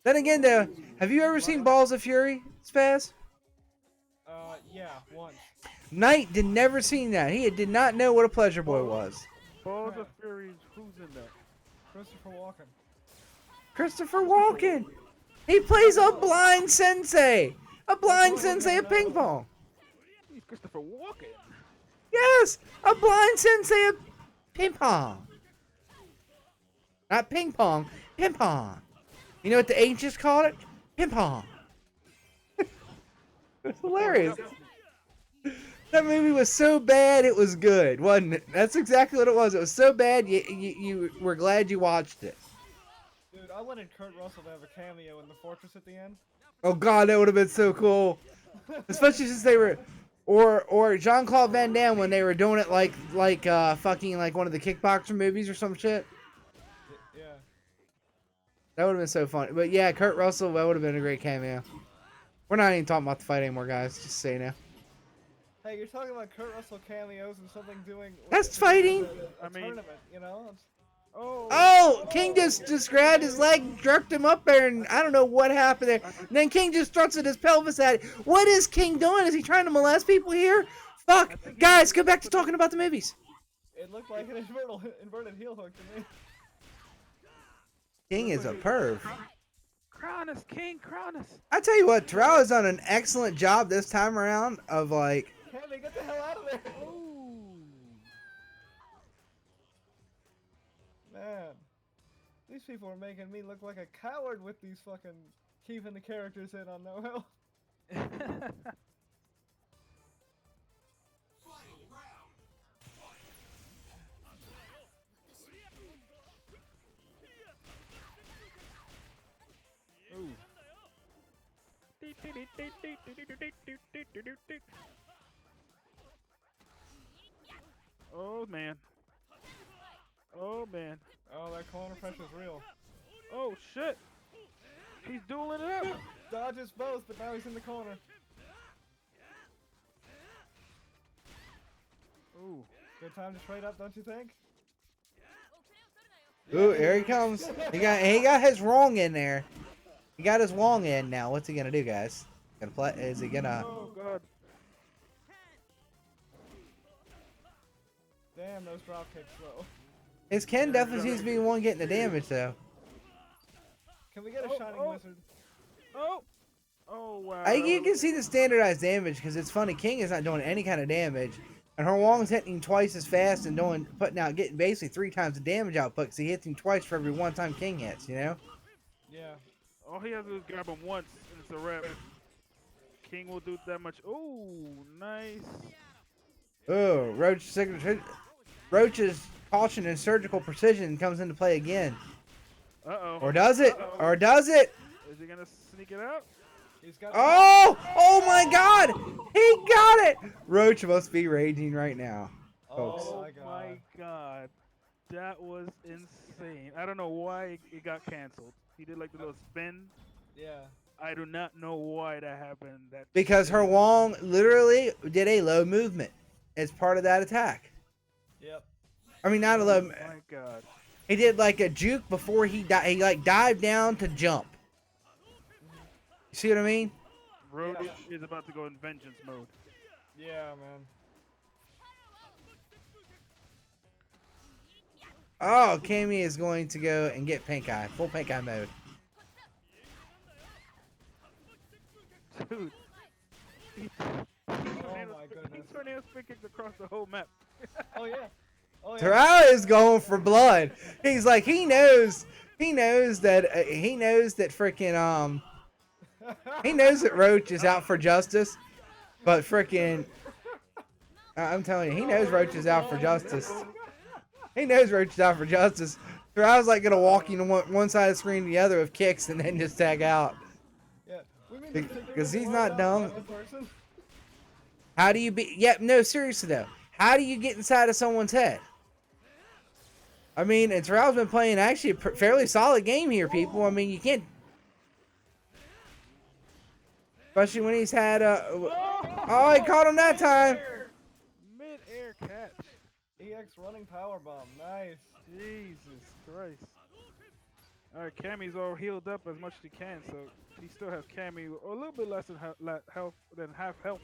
Then again, though, have you ever seen Balls of Fury, Spaz?
Yeah, once.
Knight did never seen that. He did not know what a pleasure boy was.
Balls of Fury. Who's in that?
Christopher Walken.
Christopher Walken. He plays a blind sensei. A blind sensei of ping pong.
He's Christopher Walken.
Yes, a blind sensei of ping pong. Not ping pong, ping pong. You know what the ancients called it? Ping pong. It's hilarious. That movie was so bad it was good, wasn't it? That's exactly what it was. It was so bad you were glad you watched it.
Dude, I wanted Kurt Russell to have a cameo in the fortress at the end.
Oh god, that would have been so cool. Especially since they were, or Jean-Claude Van Damme when they were doing it like fucking like one of the kickboxer movies or some shit.
Yeah.
That would have been so funny. But yeah, Kurt Russell, that would have been a great cameo. We're not even talking about the fight anymore, guys. Just so you know.
Hey, you're talking about Kurt Russell cameos and something doing.
That's fighting.
I mean, tournament, you know.
Oh, King just grabbed his leg, jerked him up there, and I don't know what happened there. And then King just thrusted his pelvis at it. What is King doing? Is he trying to molest people here? Fuck, guys, go back to talking about the movies.
It looked like an inverted heel hook to me.
King is a perv.
Crown us, King, crown us.
I tell you what, Terrell has done an excellent job this time around of like.
Cammy, get the hell out of there! these people are making me look like a coward with these fucking keeping the characters in on no health.
Final round.
Ooh. Oh man. Oh man.
Oh, that corner pressure's real.
Oh shit. He's dueling it up.
Dodges both, but now he's in the corner.
Ooh.
Good time to trade up, don't you think?
Ooh, here he comes. He got his wrong in there. He got his wrong in now. What's he gonna do, guys? Gonna play? Is he gonna?
Oh god.
Damn, those drop kicks though.
His Ken definitely seems to be the one getting the damage though.
Can we get a shining wizard?
Oh. Oh wow.
You can see the standardized damage because it's funny. King is not doing any kind of damage, and her Wong's hitting him twice as fast and getting basically 3 times the damage output because he hits him twice for every one time King hits. You know?
Yeah.
All he has to do is grab him once and it's a wrap. King will do that much. Ooh, nice.
Oh, Roach's caution and surgical precision comes into play again.
Uh-oh.
Or does it?
Uh-oh.
Or does it?
Is he gonna sneak it out?
He's got.
Oh! Oh my God! He got it! Roach must be raging right now, folks.
Oh
Oh my god. That was insane. I don't know why it got canceled. He did like the little spin.
Yeah.
I do not know why that happened.
Because her Wong literally did a low movement as part of that attack.
Yep.
I mean, not a low.
Oh my god.
He did like a juke before he like dived down to jump. You see what I mean?
Roach is about to go in vengeance mode.
Yeah, man.
Oh, Cammy is going to go and get pink eye, full pink eye mode.
Dude.
Oh my goodness.
He's tornado spin kicked across the whole map.
Oh yeah. Oh yeah.
Terrell is going for blood. He's like he knows that he knows that freaking he knows that Roach is out for justice, but freaking I'm telling you, he knows Roach is out for justice. He knows Roach is out for justice. Terrell's like gonna walk you to one side of the screen to the other with kicks and then just tag out.
Yeah.
Because he's not dumb. How do you be? Yeah, no, seriously though. How do you get inside of someone's head? I mean, and Terrell's been playing actually a fairly solid game here, people. I mean, you can't. Especially when he's had oh, he caught him that time.
Mid-air catch.
EX running power bomb. Nice.
Jesus Christ. Alright, Cammy's all healed up as much as he can, so he still has Cammy a little bit less than half health.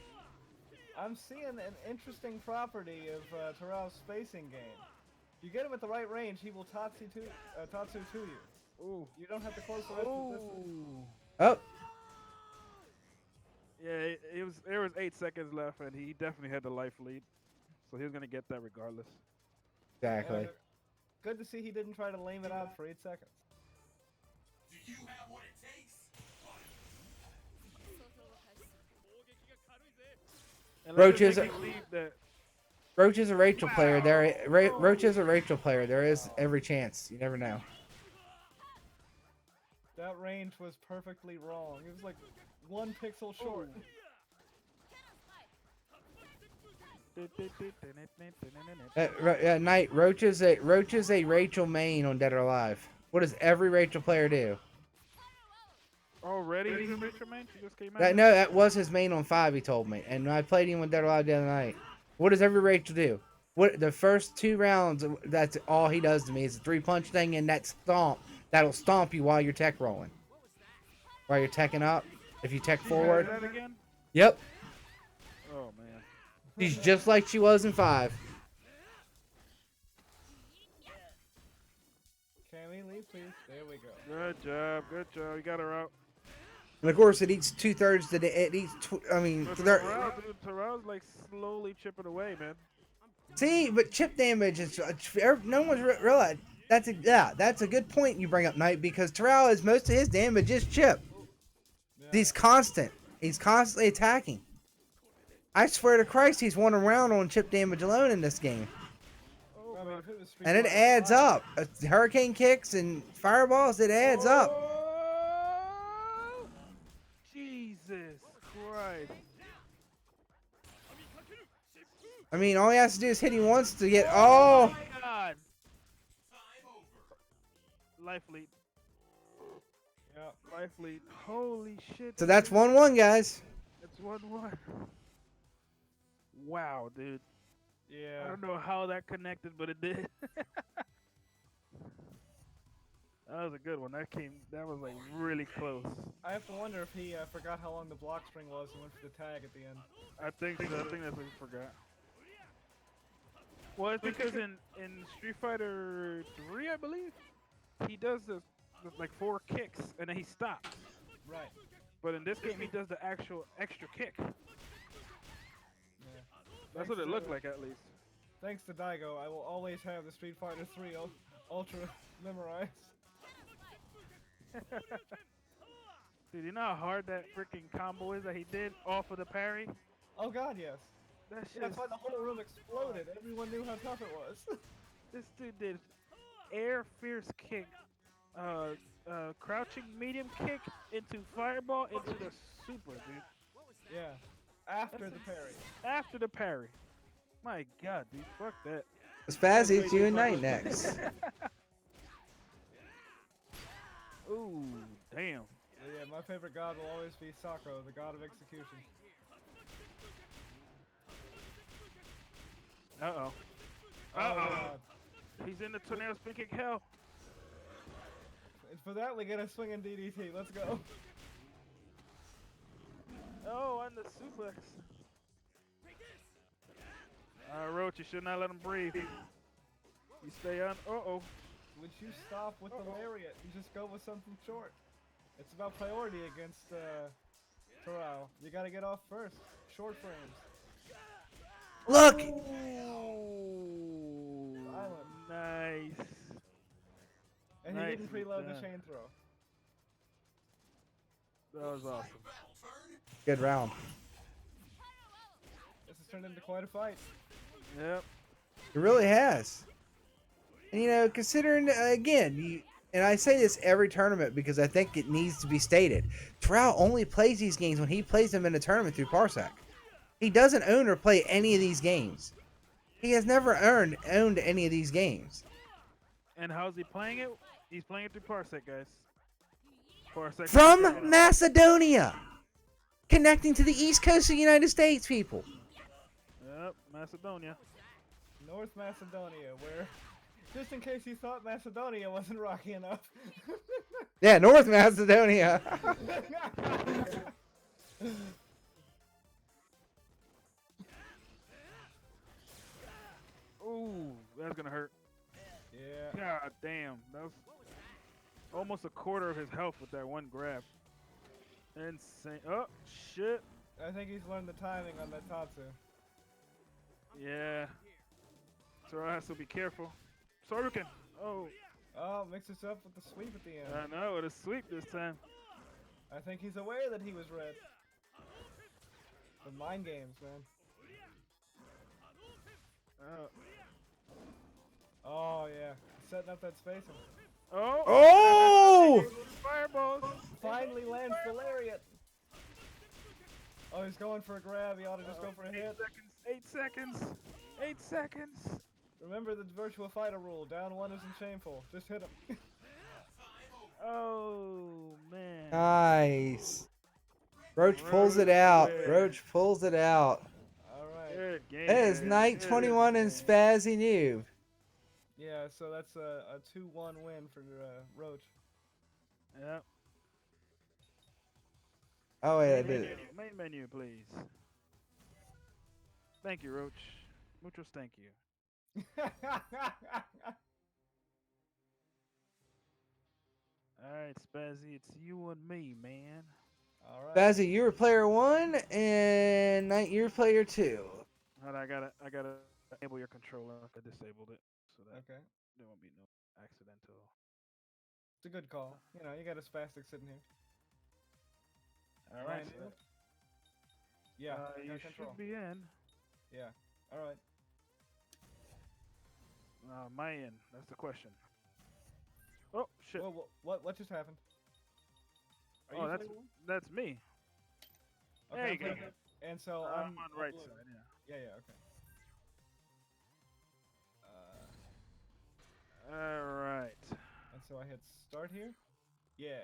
I'm seeing an interesting property of Terrell's spacing game. You get him at the right range, he will Tatsu to you.
Ooh.
You don't have to close the rest of the distance.
Oh,
Yeah, there was 8 seconds left, and he definitely had the life lead, so he was gonna get that regardless.
exactly.
Good to see he didn't try to lame it out for 8 seconds.
Do you have what it takes?
And
Roach
let's
is
make you believe that
Roach is a Rachel player. Roach is a Rachel player. There is every chance. You never know.
That range was perfectly wrong. It was like 1 pixel short.
Knight, Roach is a Rachel main on Dead or Alive. What does every Rachel player do?
already he's a Rachel main. She just came out.
No, that was his main on 5. He told me, and I played him with Dead or Alive the other night. What does every Rachel do? What the first 2 rounds? That's all he does to me is a 3-punch thing and that stomp. That'll stomp you while you're tech rolling. While you're teching up, if you tech forward.
That again?
Yep.
Oh man.
She's just like she was in 5.
Cammy, leave, please. There we go.
Good job. Good job. You got her out.
And of course, it eats 2/3 the it eats. I mean,
But Terrell's like slowly chipping away, man.
see, but chip damage is no one's realized. that's a good point you bring up, Knight, because Terrell is most of his damage is chip.
Yeah.
He's constant. He's constantly attacking. I swear to Christ, he's won a round on chip damage alone in this game.
Oh,
I mean,
God.
if it was Street
And it
Fighter
adds
V,
up. Hurricane kicks and fireballs, it adds up.
Oh, Jesus Christ.
I mean, all he has to do is hit him once to get. Oh!
My God. Life lead.
Yeah.
Life lead. Holy shit.
So that's
dude.
1-1, guys.
It's 1-1. Wow, dude. I
Yeah.
don't know how that connected, but it did. That was a good one. That was like really close.
I have to wonder if he forgot how long the block string was and went for the tag at the end.
I think so. I think that's what he forgot. Well, it's because in Street Fighter 3, I believe, he does the like 4 kicks and then he stops.
Right.
But in this game, he does the actual extra kick.
Yeah.
That's what it looked like, at least.
Thanks to Daigo, I will always have the Street Fighter 3 Ultra memorized.
Dude, you know how hard that freaking combo is that he did off of the parry?
Oh god, yes.
That shit.
That's why the whole room exploded. Everyone knew how tough it was.
This dude did air fierce kick, crouching medium kick into fireball into the super, dude.
Yeah. After the parry.
After the parry. My God, dude, fuck that.
Spazzy, it's you and Knight next.
Ooh, damn.
Yeah, my favorite god will always be Sakura, the god of execution.
Uh-oh.
Oh,
Uh-oh.
god.
He's in the tornado spin kick hell.
And for that, we get a swinging DDT. Let's go.
Oh, and the suplex. Roach, you should not let him breathe. You stay on. Uh-oh.
Would you stop with the lariat and just go with something short? It's about priority against Terrell. You gotta get off first. Short frames.
Look!
Ooh,
Silent.
nice.
And
Nice,
he didn't preload the
yeah.
chain throw.
That was awesome.
Good round.
This has turned into quite a fight.
Yep.
It really has. And you know, considering again, and I say this every tournament because I think it needs to be stated. Terrell only plays these games when he plays them in a tournament through Parsec. He doesn't own or play any of these games. He has never owned any of these games.
And how's he playing it? He's playing it through Parsec, guys. Parsec.
From Macedonia! Connecting to the East Coast of the United States, people.
Yep, Macedonia.
North Macedonia, where, just in case you thought Macedonia wasn't rocky enough.
Yeah, North Macedonia.
Ooh, that's gonna hurt.
Yeah.
God damn, that was almost a quarter of his health with that one grab. Insane. Oh, shit.
I think he's learned the timing on that Tatsu.
Yeah. So I have to be careful. Soruken. Oh,
Oh, mixes up with the sweep at the end.
I know, with a sweep this time.
I think he's aware that he was red. The mind games, man. Oh, yeah. Setting up that spacing.
Oh!
Oh!
Fireballs!
Finally lands the lariat. Oh, he's going for a grab. He ought to just go for a hit.
8 seconds. 8 seconds.
Remember the Virtua Fighter rule. Down one isn't shameful. Just hit him.
Oh, man.
Nice. Roach pulls it out. Roach pulls it out.
Alright.
Good game.
That is
man.
Knight
Good
21 and
game.
Spazzy Noob.
Yeah, so that's a 2-1 win for Roach.
Yep.
Oh, wait, I
Main
did
menu,
it.
main menu, please. Thank you, Roach. Muchos thank you. Alright, Spazzy, it's you and me, man.
Alright.
Spazzy, you were player 1, and Knight, you were player 2.
Hold on, I gotta enable your controller. I disabled it so that
Okay.
there won't be no accidental.
It's a good call. You know, you got a spastic sitting here.
All
Am I
right.
enabled? Yeah. I
You
got control.
should be in.
Yeah. All right.
Am I in? That's the question. Oh shit!
Well, what just happened? Are
Oh,
you
that's
playing?
that's me.
Okay,
There
I'm
you go.
playing- And so
I'm
I'm
on the right
uploading.
side. Yeah.
Yeah. Okay.
All right.
And so I hit start here. Yeah.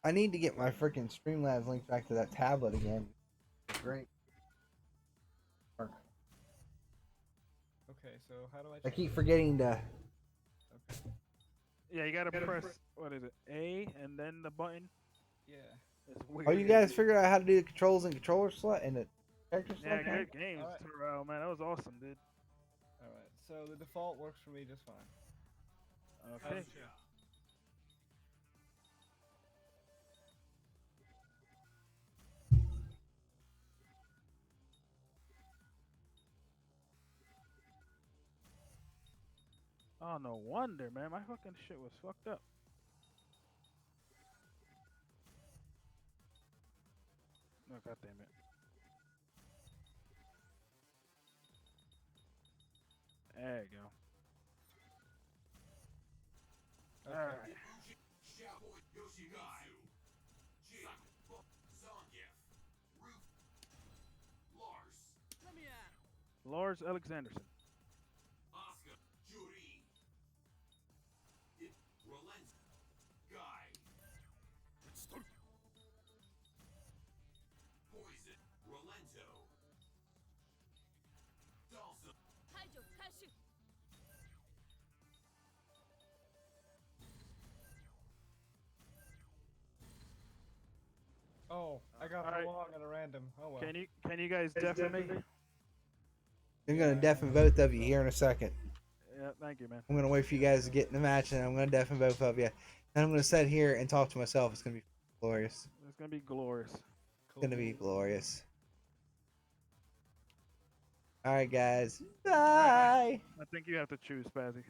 I need to get my freaking Streamlabs linked back to that tablet again. Great.
Okay. So how do I?
I
change
keep
it?
forgetting to.
Okay.
Yeah, you gotta press what is it? A and then the button.
Yeah.
It's weird.
Oh, you guys figured out how to do the controls and controller select and the character
Yeah,
select? now?
good games,
Alright.
Terrell. Man, that was awesome, dude.
All right. So the default works for me just fine.
Okay. Oh, no wonder, man. My fucking shit was fucked up. Oh, god damn it. There you go.
Okay.
Alright.
Cowboy Yoshimitsu. Jin. Zangief. Roof. Lars.
Lars Alexanderson.
Asuka. Juri. Relent. Guy. Poison. Relento. Dalsum.
Oh, I got
Alright.
the log at a random. Oh well.
Can you guys deafen me?
I'm gonna deafen both of you here in a second.
Yeah, thank you, man.
I'm gonna wait for you guys to get in the match, and I'm gonna deafen both of you. And I'm gonna sit here and talk to myself. It's gonna be glorious.
It's gonna be glorious.
It's gonna be glorious. All right, guys. Bye.
I think you have to choose, Spazzy.